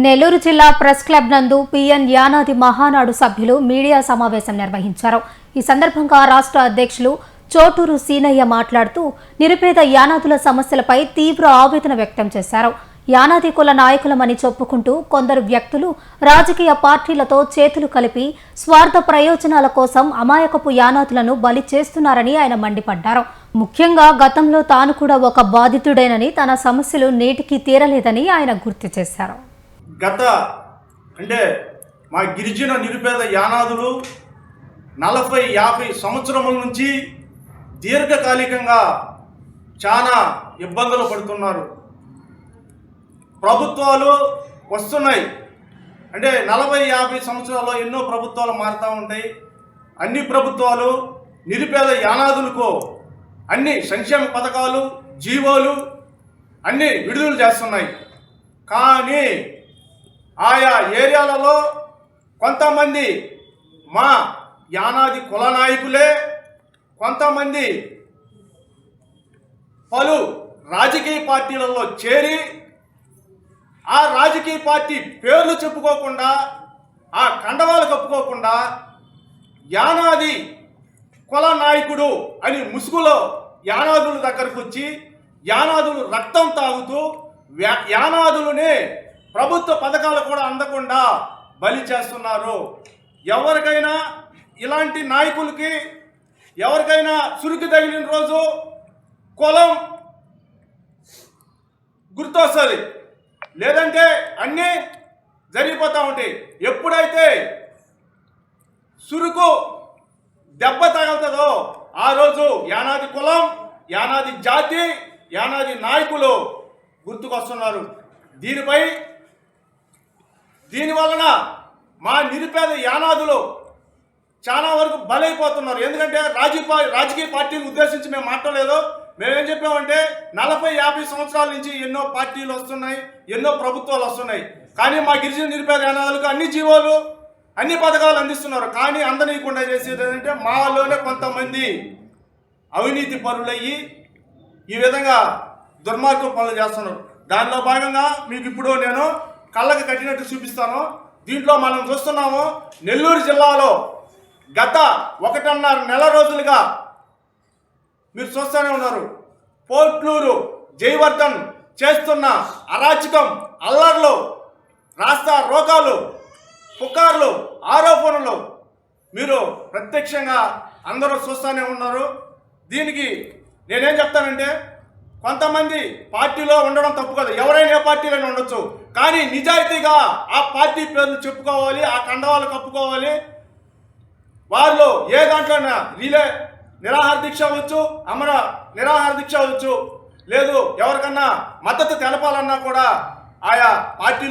నెల్లూరు జిల్లా press club నందు PN Yanadi Mahanadu సభ్యులు మీడియా సమావేశం నిర్వహించారు. ఈ సందర్భంగా రాష్ట్ర అధ్యక్షులు చోటూరు సీనయ్య మాట్లాడుతూ నిరుపేద యానాదుల సమస్యలపై తీవ్ర ఆవేదన వ్యక్తం చేశారు. యానాది కుల నాయకులమని చెప్పుకుంటూ కొందరు వ్యక్తులు రాజకీయ పార్టీలతో చేతులు కలిపి స్వార్థ ప్రయోజనాల కోసం అమాయకపు యానాదులను బలి చేస్తున్నారని ఆయన మండిపడ్డారు. ముఖ్యంగా గతంలో తాను కూడా ఒక బాధితుడేనని, తన సమస్యలు నేటికి తీరలేదని ఆయన గుర్తు చేశారు. మా గిరిజన నిరుపేద యానాదులు 40-50 సంవత్సరముల నుంచి దీర్ఘకాలికంగా చాలా ఇబ్బందులు పడుతున్నారు. ప్రభుత్వాలు వస్తున్నాయి, 40-50 సంవత్సరాల్లో ఎన్నో ప్రభుత్వాలు మారుతూ ఉంటాయి. అన్ని ప్రభుత్వాలు నిరుపేద యానాదులకు అన్ని సంక్షేమ పథకాలు, జీవోలు అన్నీ విడుదల చేస్తున్నాయి. కానీ ఆయా ఏరియాలలో కొంతమంది మా యానాది కుల నాయకులే, కొంతమంది పలు రాజకీయ పార్టీలలో చేరి ఆ రాజకీయ పార్టీ పేర్లు చెప్పుకోకుండా, ఆ కండవాలు కప్పుకోకుండా యానాది కుల నాయకుడు అని ముసుగులో యానాదుల దగ్గరకు వచ్చి యానాదులు రక్తం తాగుతూ యానాదులనే ప్రభుత్వ పథకాలు కూడా అందకుండా బలి చేస్తున్నారు. ఎవరికైనా ఇలాంటి నాయకులకి ఎవరికైనా చురుకు తగిలిన రోజు కులం గుర్తొస్తుంది, లేదంటే అన్నీ జరిగిపోతూ ఉంటాయి. ఎప్పుడైతే చురుకు దెబ్బ తగులుతుందో ఆ రోజు యానాది కులం, యానాది జాతి, యానాది నాయకులు గుర్తుకొస్తున్నారు. దీనివలన మా నిరుపేద యానాదులు చాలా వరకు బలైపోతున్నారు. ఎందుకంటే రాజకీయ పార్టీని ఉద్దేశించి మేము మాట్లాడలేదు. మేమేం చెప్పామంటే 40-50 సంవత్సరాల నుంచి ఎన్నో పార్టీలు వస్తున్నాయి, ఎన్నో ప్రభుత్వాలు వస్తున్నాయి. కానీ మా గిరిజన నిరుపేద యానాదులకు అన్ని జీవోలు, అన్ని పథకాలు అందిస్తున్నారు. కానీ అందనీయకుండా చేసేది ఏంటంటే మాలోనే కొంతమంది అవినీతి పరులయ్యి ఈ విధంగా దుర్మార్గం పనులు చేస్తున్నారు. దానిలో భాగంగా మీకు ఇప్పుడు నేను కళ్ళకి కట్టినట్టు చూపిస్తాను. దీంట్లో మనం చూస్తున్నాము, నెల్లూరు జిల్లాలో గత 1.5 నెల రోజులుగా మీరు చూస్తూనే ఉన్నారు. పోర్ట్లూరు జయవర్ధన్ చేస్తున్న అరాచకం, అల్లర్లు, రాస్తా రోకాలు, పుకార్లు, ఆరోపణలు మీరు ప్రత్యక్షంగా అందరూ చూస్తూనే ఉన్నారు. దీనికి నేనేం చెప్తానంటే, కొంతమంది పార్టీలో ఉండడం తప్పు కదా, ఎవరైనా ఏ పార్టీలోనే ఉండొచ్చు. కానీ నిజాయితీగా ఆ పార్టీ పేర్లు చెప్పుకోవాలి, ఆ కండవాళ్ళు కప్పుకోవాలి. వాళ్ళు ఏ దాంట్లోనా రిలే నిరాహార దీక్ష అవ్వచ్చు, అమర నిరాహార దీక్ష అవ్వచ్చు, లేదు ఎవరికన్నా మద్దతు తెలపాలన్నా కూడా ఆయా పార్టీలు